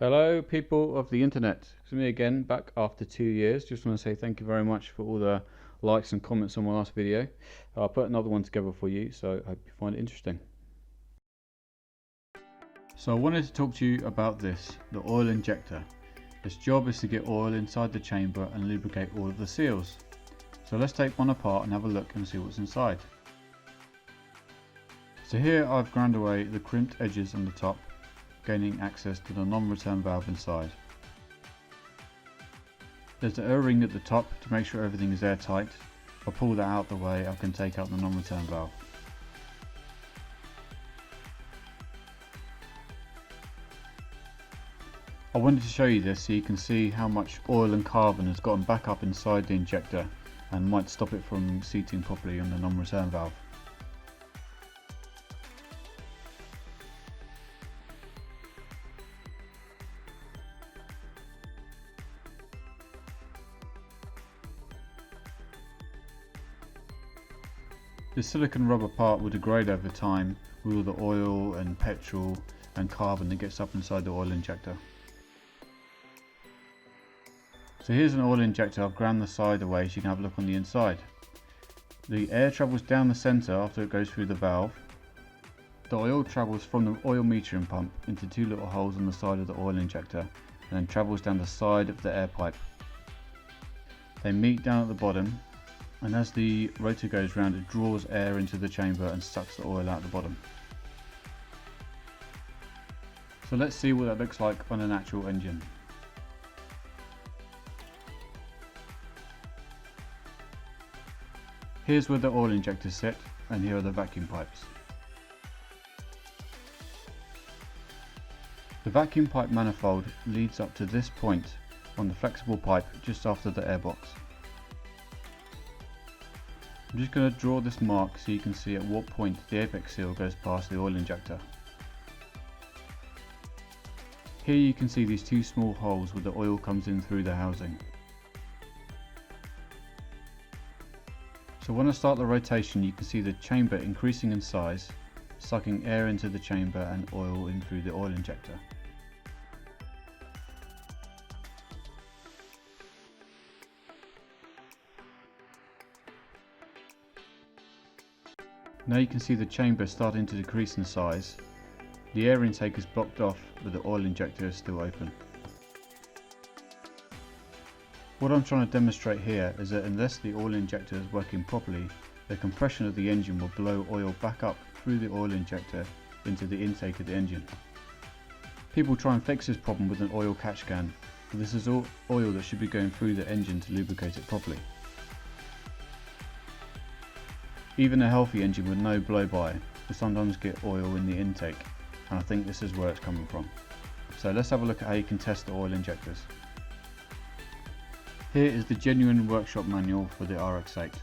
Hello people of the internet, it's me again, back after 2 years. Just want to say thank you very much for all the likes and comments on my last video. I'll put another one together for you, so I hope you find it interesting. So I wanted to talk to you about this, the oil injector. Its job is to get oil inside the chamber and lubricate all of the seals. So let's take one apart and have a look and see what's inside. So here I've ground away the crimped edges on the top, gaining access to the non-return valve inside. There's the O-ring at the top to make sure everything is airtight. If I pull that out the way, I can take out the non-return valve. I wanted to show you this so you can see how much oil and carbon has gotten back up inside the injector and might stop it from seating properly on the non-return valve. The silicone rubber part will degrade over time with all the oil and petrol and carbon that gets up inside the oil injector. So here's an oil injector. I've ground the side away so you can have a look on the inside. The air travels down the centre after it goes through the valve. The oil travels from the oil metering pump into two little holes on the side of the oil injector and then travels down the side of the air pipe. They meet down at the bottom, and as the rotor goes round, it draws air into the chamber and sucks the oil out the bottom. So let's see what that looks like on an actual engine. Here's where the oil injectors sit, and here are the vacuum pipes. The vacuum pipe manifold leads up to this point on the flexible pipe just after the airbox. I'm just going to draw this mark so you can see at what point the apex seal goes past the oil injector. Here you can see these two small holes where the oil comes in through the housing. So when I start the rotation, you can see the chamber increasing in size, sucking air into the chamber and oil in through the oil injector. Now you can see the chamber starting to decrease in size. The air intake is blocked off, but the oil injector is still open. What I'm trying to demonstrate here is that unless the oil injector is working properly, the compression of the engine will blow oil back up through the oil injector into the intake of the engine. People try and fix this problem with an oil catch can, but this is all oil that should be going through the engine to lubricate it properly. Even a healthy engine with no blow-by will sometimes get oil in the intake, and I think this is where it's coming from. So let's have a look at how you can test the oil injectors. Here is the genuine workshop manual for the RX8.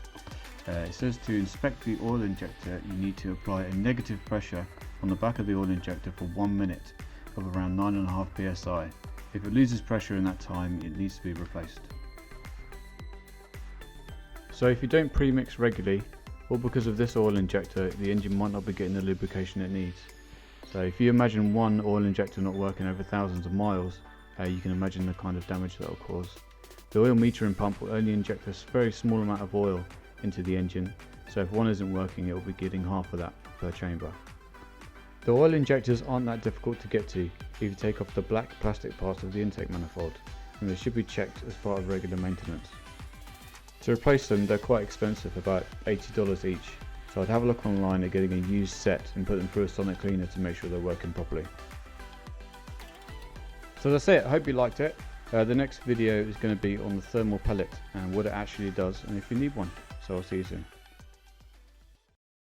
It says to inspect the oil injector, you need to apply a negative pressure on the back of the oil injector for 1 minute of around 9.5 psi. If it loses pressure in that time, it needs to be replaced. So if you don't pre-mix regularly, or because of this oil injector, the engine might not be getting the lubrication it needs. So if you imagine one oil injector not working over thousands of miles, you can imagine the kind of damage that will cause. The oil metering pump will only inject a very small amount of oil into the engine, so if one isn't working, it will be getting half of that per chamber. The oil injectors aren't that difficult to get to if you take off the black plastic part of the intake manifold, and they should be checked as part of regular maintenance. To replace them, they're quite expensive, about $80 each, so I'd have a look online at getting a used set and put them through a sonic cleaner to make sure they're working properly. So that's it, I hope you liked it. The next video is going to be on the thermal pellet and what it actually does and if you need one, so I'll see you soon.